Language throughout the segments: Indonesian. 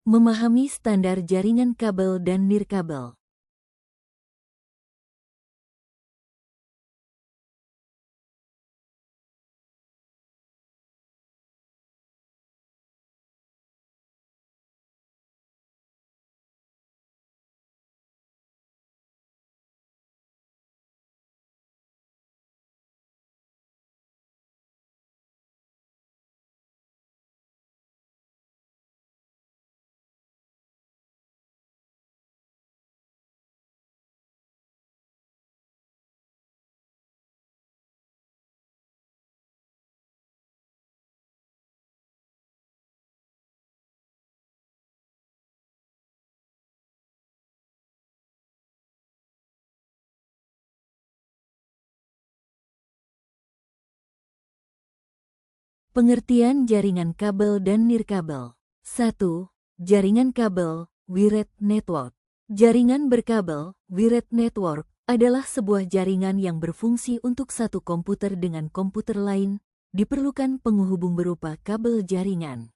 Memahami standar jaringan kabel dan nirkabel. Pengertian jaringan kabel dan nirkabel. 1. Jaringan kabel, wired network. Jaringan berkabel, wired network, adalah sebuah jaringan yang berfungsi untuk satu komputer dengan komputer lain. Diperlukan penghubung berupa kabel jaringan.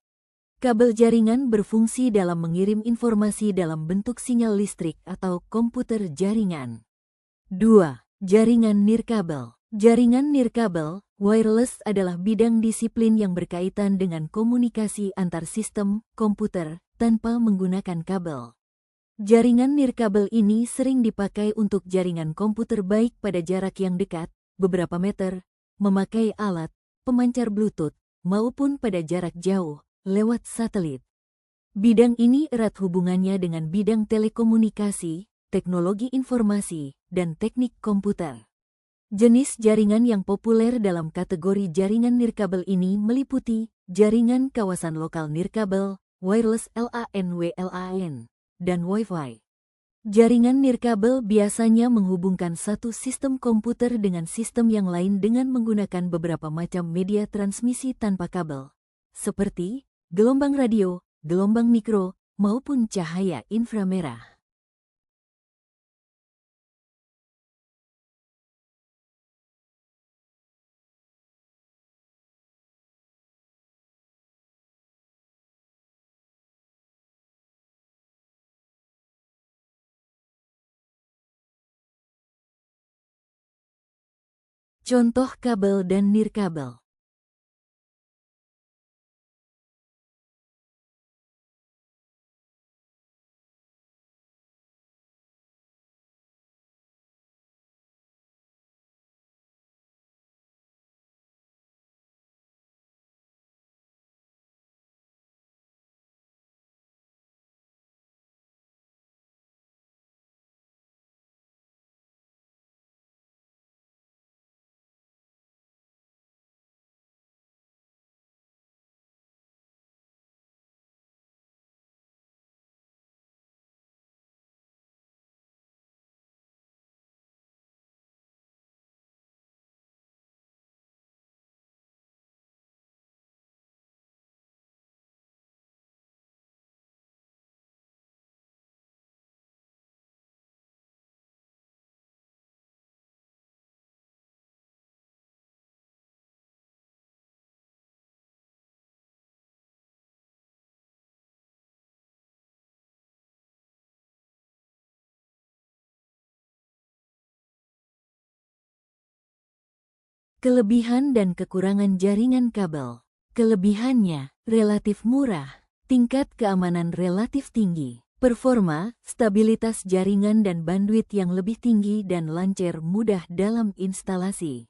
Kabel jaringan berfungsi dalam mengirim informasi dalam bentuk sinyal listrik atau komputer jaringan. 2. Jaringan nirkabel. Jaringan nirkabel, wireless adalah bidang disiplin yang berkaitan dengan komunikasi antar sistem komputer tanpa menggunakan kabel. Jaringan nirkabel ini sering dipakai untuk jaringan komputer baik pada jarak yang dekat, beberapa meter, memakai alat pemancar Bluetooth, maupun pada jarak jauh, lewat satelit. Bidang ini erat hubungannya dengan bidang telekomunikasi, teknologi informasi, dan teknik komputer. Jenis jaringan yang populer dalam kategori jaringan nirkabel ini meliputi jaringan kawasan lokal nirkabel, wireless LAN, dan Wi-Fi. Jaringan nirkabel biasanya menghubungkan satu sistem komputer dengan sistem yang lain dengan menggunakan beberapa macam media transmisi tanpa kabel, seperti gelombang radio, gelombang mikro, maupun cahaya inframerah. Contoh kabel dan nirkabel. Kelebihan dan kekurangan jaringan kabel. Kelebihannya, relatif murah, tingkat keamanan relatif tinggi, performa, stabilitas jaringan dan bandwidth yang lebih tinggi dan lancar mudah dalam instalasi.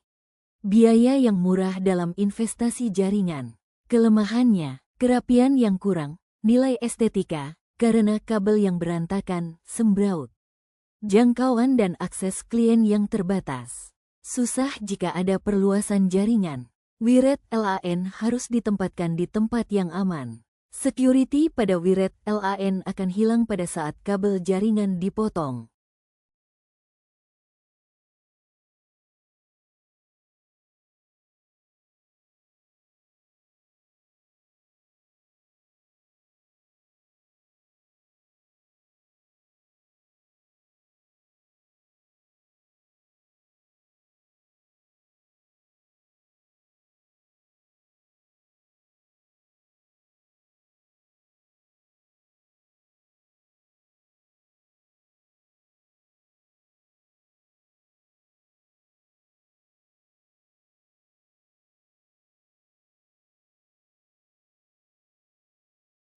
Biaya yang murah dalam investasi jaringan. Kelemahannya, kerapian yang kurang, nilai estetika, karena kabel yang berantakan, sembraut. Jangkauan dan akses klien yang terbatas. Susah jika ada perluasan jaringan. Wired LAN harus ditempatkan di tempat yang aman. Security pada wired LAN akan hilang pada saat kabel jaringan dipotong.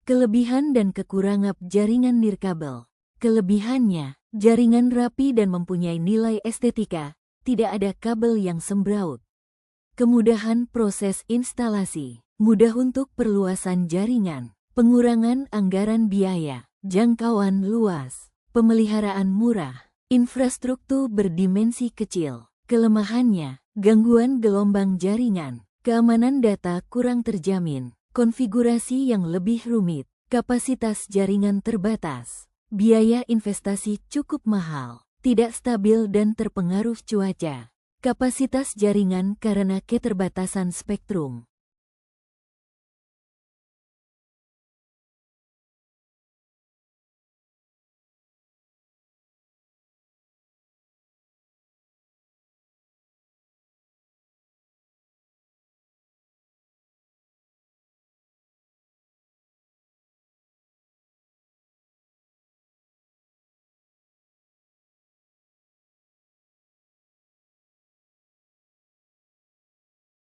Kelebihan dan kekurangan jaringan nirkabel. Kelebihannya, jaringan rapi dan mempunyai nilai estetika, tidak ada kabel yang sembraut. Kemudahan proses instalasi, mudah untuk perluasan jaringan, pengurangan anggaran biaya, jangkauan luas, pemeliharaan murah, infrastruktur berdimensi kecil. Kelemahannya, gangguan gelombang jaringan, keamanan data kurang terjamin, konfigurasi yang lebih rumit, kapasitas jaringan terbatas, biaya investasi cukup mahal, tidak stabil dan terpengaruh cuaca, kapasitas jaringan karena keterbatasan spektrum.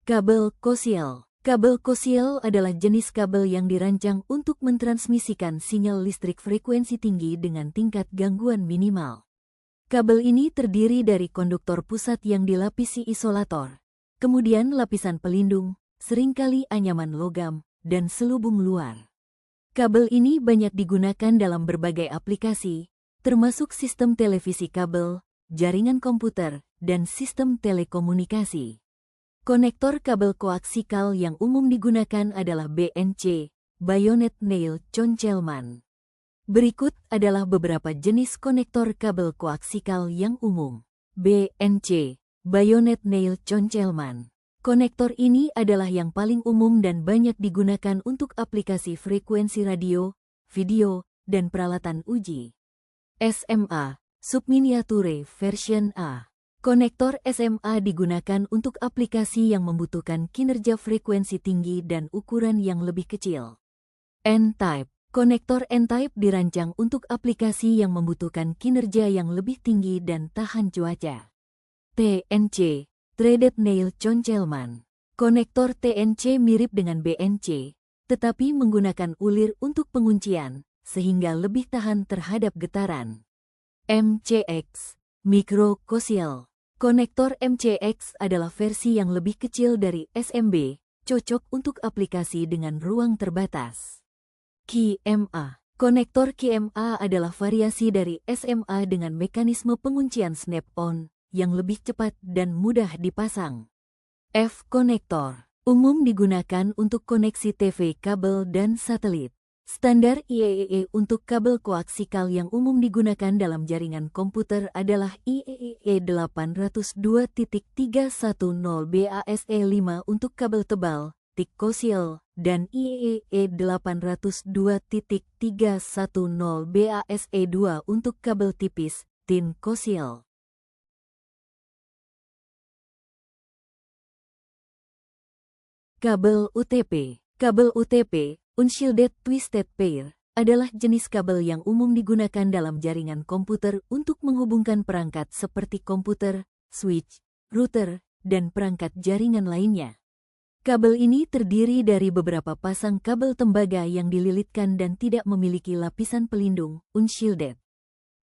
Kabel koaksial. Kabel koaksial adalah jenis kabel yang dirancang untuk mentransmisikan sinyal listrik frekuensi tinggi dengan tingkat gangguan minimal. Kabel ini terdiri dari konduktor pusat yang dilapisi isolator, kemudian lapisan pelindung, seringkali anyaman logam, dan selubung luar. Kabel ini banyak digunakan dalam berbagai aplikasi, termasuk sistem televisi kabel, jaringan komputer, dan sistem telekomunikasi. Konektor kabel koaksikal yang umum digunakan adalah BNC, Bayonet Nail Conchelman. Berikut adalah beberapa jenis konektor kabel koaksikal yang umum. BNC, Bayonet Nail Conchelman. Konektor ini adalah yang paling umum dan banyak digunakan untuk aplikasi frekuensi radio, video, dan peralatan uji. SMA, Subminiature Version A. Konektor SMA digunakan untuk aplikasi yang membutuhkan kinerja frekuensi tinggi dan ukuran yang lebih kecil. N-Type. Konektor N-Type dirancang untuk aplikasi yang membutuhkan kinerja yang lebih tinggi dan tahan cuaca. TNC. Threaded Nail Conchelman. Konektor TNC mirip dengan BNC, tetapi menggunakan ulir untuk penguncian, sehingga lebih tahan terhadap getaran. MCX. Micro Koaksial. Konektor MCX adalah versi yang lebih kecil dari SMB, cocok untuk aplikasi dengan ruang terbatas. KMA. Konektor KMA adalah variasi dari SMA dengan mekanisme penguncian snap-on yang lebih cepat dan mudah dipasang. F-konektor. Umum digunakan untuk koneksi TV kabel dan satelit. Standar IEEE untuk kabel koaksikal yang umum digunakan dalam jaringan komputer adalah IEEE 802.310 BASE5 untuk kabel tebal, TIC koaksial, dan IEEE 802.310 BASE2 untuk kabel tipis, TIN koaksial. Kabel UTP. Kabel UTP, Unshielded Twisted Pair, adalah jenis kabel yang umum digunakan dalam jaringan komputer untuk menghubungkan perangkat seperti komputer, switch, router, dan perangkat jaringan lainnya. Kabel ini terdiri dari beberapa pasang kabel tembaga yang dililitkan dan tidak memiliki lapisan pelindung, unshielded.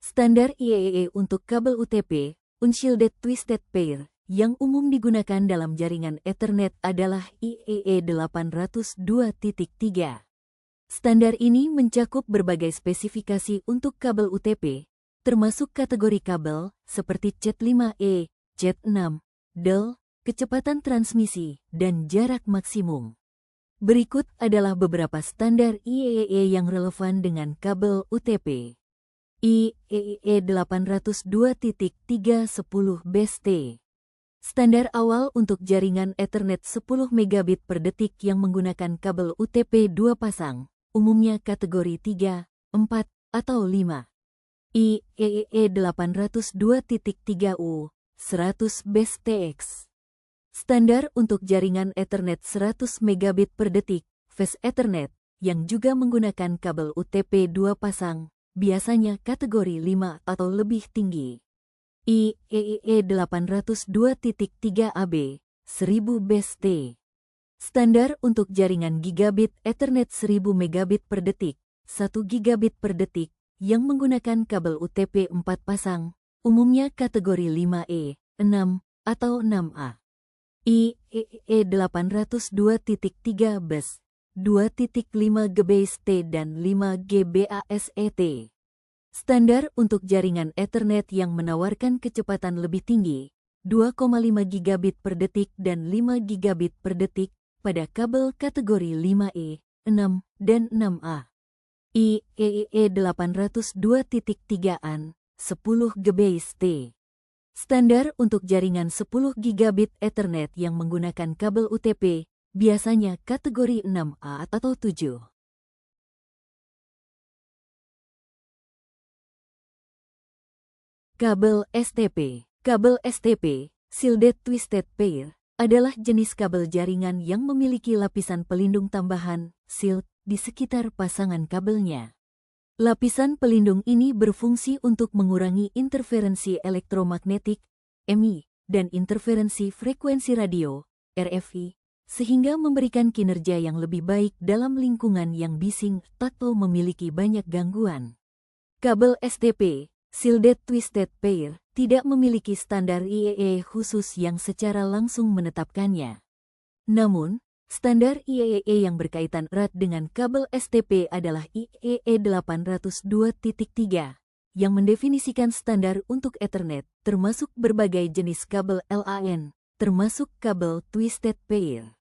Standar IEEE untuk kabel UTP, Unshielded Twisted Pair, yang umum digunakan dalam jaringan Ethernet adalah IEEE 802.3. Standar ini mencakup berbagai spesifikasi untuk kabel UTP, termasuk kategori kabel seperti CAT5E, CAT6, DEL, kecepatan transmisi, dan jarak maksimum. Berikut adalah beberapa standar IEEE yang relevan dengan kabel UTP. IEEE 802.310 BST. Standar awal untuk jaringan Ethernet 10 megabit per detik yang menggunakan kabel UTP 2 pasang, umumnya kategori 3, 4, atau 5. IEEE 802.3U, 100 BSTX. Standar untuk jaringan Ethernet 100 megabit per detik, Fast Ethernet, yang juga menggunakan kabel UTP 2 pasang, biasanya kategori 5 atau lebih tinggi. IEEE 802.3AB, 1000 BST. Standar untuk jaringan gigabit Ethernet 1000 megabit per detik, 1 gigabit per detik, yang menggunakan kabel UTP 4 pasang, umumnya kategori 5E, 6, atau 6A. IEEE 802.3 bus, 2.5 GbAST dan 5 GbASET. Standar untuk jaringan Ethernet yang menawarkan kecepatan lebih tinggi, 2,5 gigabit per detik dan 5 gigabit per detik pada kabel kategori 5E, 6, dan 6A. IEEE 802.3an, 10 GbAST. Standar untuk jaringan 10 gigabit Ethernet yang menggunakan kabel UTP, biasanya kategori 6A atau 7. Kabel STP. Kabel STP, Shielded Twisted Pair, adalah jenis kabel jaringan yang memiliki lapisan pelindung tambahan, shield, di sekitar pasangan kabelnya. Lapisan pelindung ini berfungsi untuk mengurangi interferensi elektromagnetik, EMI, dan interferensi frekuensi radio, RFI, sehingga memberikan kinerja yang lebih baik dalam lingkungan yang bising atau memiliki banyak gangguan. Kabel STP, Shielded Twisted Pair, tidak memiliki standar IEEE khusus yang secara langsung menetapkannya. Namun, standar IEEE yang berkaitan erat dengan kabel STP adalah IEEE 802.3, yang mendefinisikan standar untuk Ethernet, termasuk berbagai jenis kabel LAN, termasuk kabel Twisted Pair.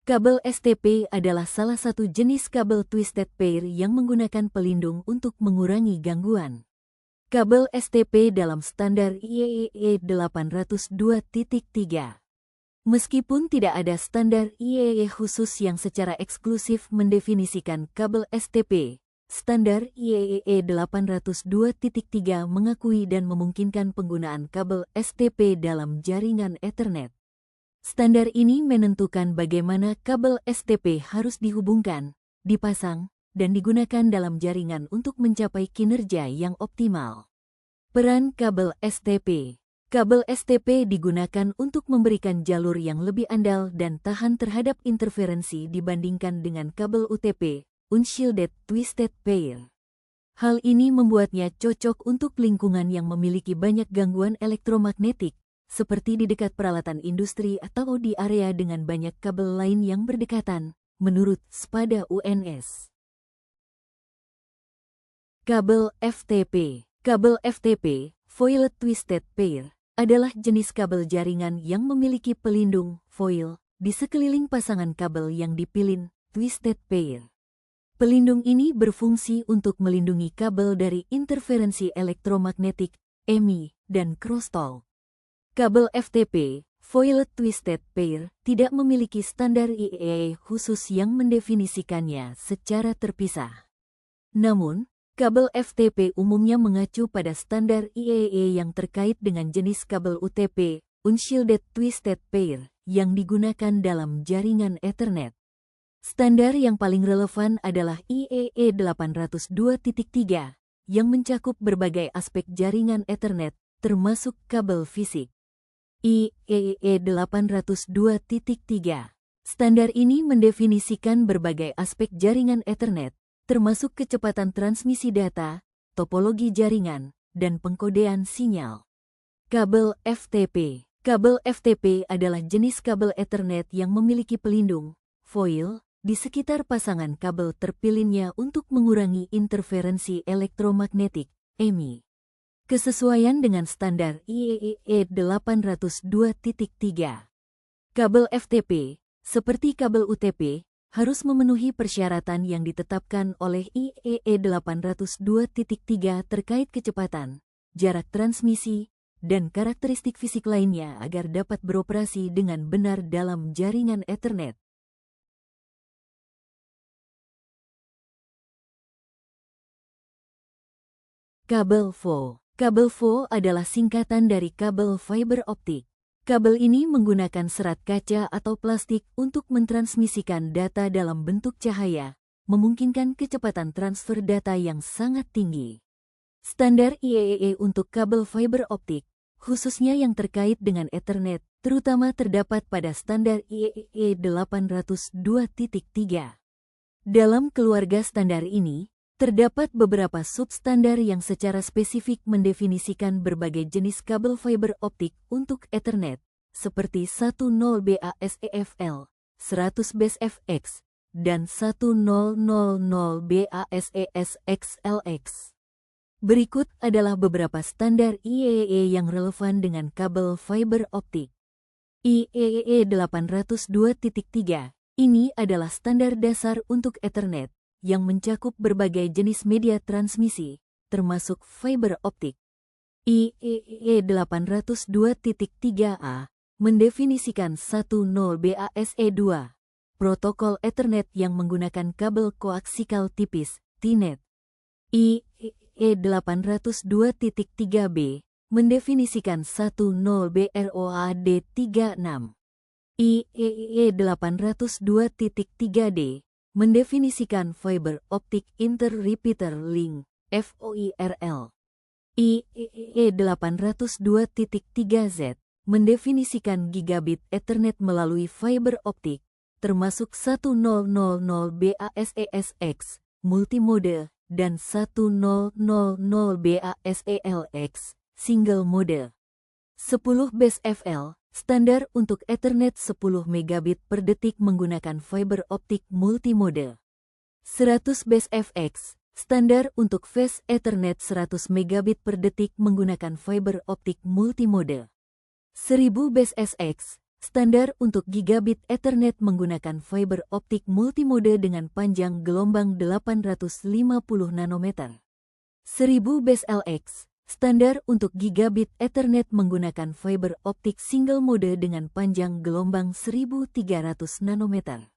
Kabel STP adalah salah satu jenis kabel Twisted Pair yang menggunakan pelindung untuk mengurangi gangguan. Kabel STP dalam standar IEEE 802.3. Meskipun tidak ada standar IEEE khusus yang secara eksklusif mendefinisikan kabel STP, standar IEEE 802.3 mengakui dan memungkinkan penggunaan kabel STP dalam jaringan Ethernet. Standar ini menentukan bagaimana kabel STP harus dihubungkan, dipasang, dan digunakan dalam jaringan untuk mencapai kinerja yang optimal. Peran kabel STP. Kabel STP digunakan untuk memberikan jalur yang lebih andal dan tahan terhadap interferensi dibandingkan dengan kabel UTP, Unshielded Twisted Pair. Hal ini membuatnya cocok untuk lingkungan yang memiliki banyak gangguan elektromagnetik, seperti di dekat peralatan industri atau di area dengan banyak kabel lain yang berdekatan, menurut SPADA UNS. Kabel FTP. Kabel FTP, Foiled Twisted Pair, adalah jenis kabel jaringan yang memiliki pelindung, foil, di sekeliling pasangan kabel yang dipilin, twisted pair. Pelindung ini berfungsi untuk melindungi kabel dari interferensi elektromagnetik, EMI, dan crosstalk. Kabel FTP, Foiled Twisted Pair, tidak memiliki standar IEEE khusus yang mendefinisikannya secara terpisah. Namun, kabel FTP umumnya mengacu pada standar IEEE yang terkait dengan jenis kabel UTP, Unshielded Twisted Pair, yang digunakan dalam jaringan Ethernet. Standar yang paling relevan adalah IEEE 802.3, yang mencakup berbagai aspek jaringan Ethernet, termasuk kabel fisik. IEEE 802.3. Standar ini mendefinisikan berbagai aspek jaringan Ethernet, termasuk kecepatan transmisi data, topologi jaringan, dan pengkodean sinyal. Kabel FTP. Kabel FTP adalah jenis kabel Ethernet yang memiliki pelindung, foil, di sekitar pasangan kabel terpilihnya untuk mengurangi interferensi elektromagnetik, EMI. Kesesuaian dengan standar IEEE 802.3. Kabel FTP, seperti kabel UTP, harus memenuhi persyaratan yang ditetapkan oleh IEEE 802.3 terkait kecepatan, jarak transmisi, dan karakteristik fisik lainnya agar dapat beroperasi dengan benar dalam jaringan Ethernet. Kabel FO. Kabel FO adalah singkatan dari kabel fiber optik. Kabel ini menggunakan serat kaca atau plastik untuk mentransmisikan data dalam bentuk cahaya, memungkinkan kecepatan transfer data yang sangat tinggi. Standar IEEE untuk kabel fiber optik, khususnya yang terkait dengan Ethernet, terutama terdapat pada standar IEEE 802.3. Dalam keluarga standar ini, terdapat beberapa substandar yang secara spesifik mendefinisikan berbagai jenis kabel fiber optik untuk Ethernet, seperti 10BASEFL, 100BASEFX, dan 1000BASESXLX. Berikut adalah beberapa standar IEEE yang relevan dengan kabel fiber optik. IEEE 802.3 ini adalah standar dasar untuk Ethernet yang mencakup berbagai jenis media transmisi, termasuk fiber optik. IEEE 802.3a mendefinisikan 10BASE2, protokol Ethernet yang menggunakan kabel koaksikal tipis, TINET. IEEE 802.3b mendefinisikan 10BROAD36. IEEE 802.3d mendefinisikan Fiber Optic Inter-Repeater Link, FOIRL. IEEE 802.3z mendefinisikan gigabit Ethernet melalui fiber optik, termasuk 1000BASESX, multimode, dan 1000BASELX, single mode. 10 BASEFL, standar untuk Ethernet 10 megabit per detik menggunakan fiber optik multimode. 100 BASEFX, standar untuk Fast Ethernet 100 megabit per detik menggunakan fiber optik multimode. 1000 BASESX, standar untuk gigabit Ethernet menggunakan fiber optik multimode dengan panjang gelombang 850 nanometer. 1000 BASELX, standar untuk gigabit Ethernet menggunakan fiber optik single mode dengan panjang gelombang 1300 nanometer.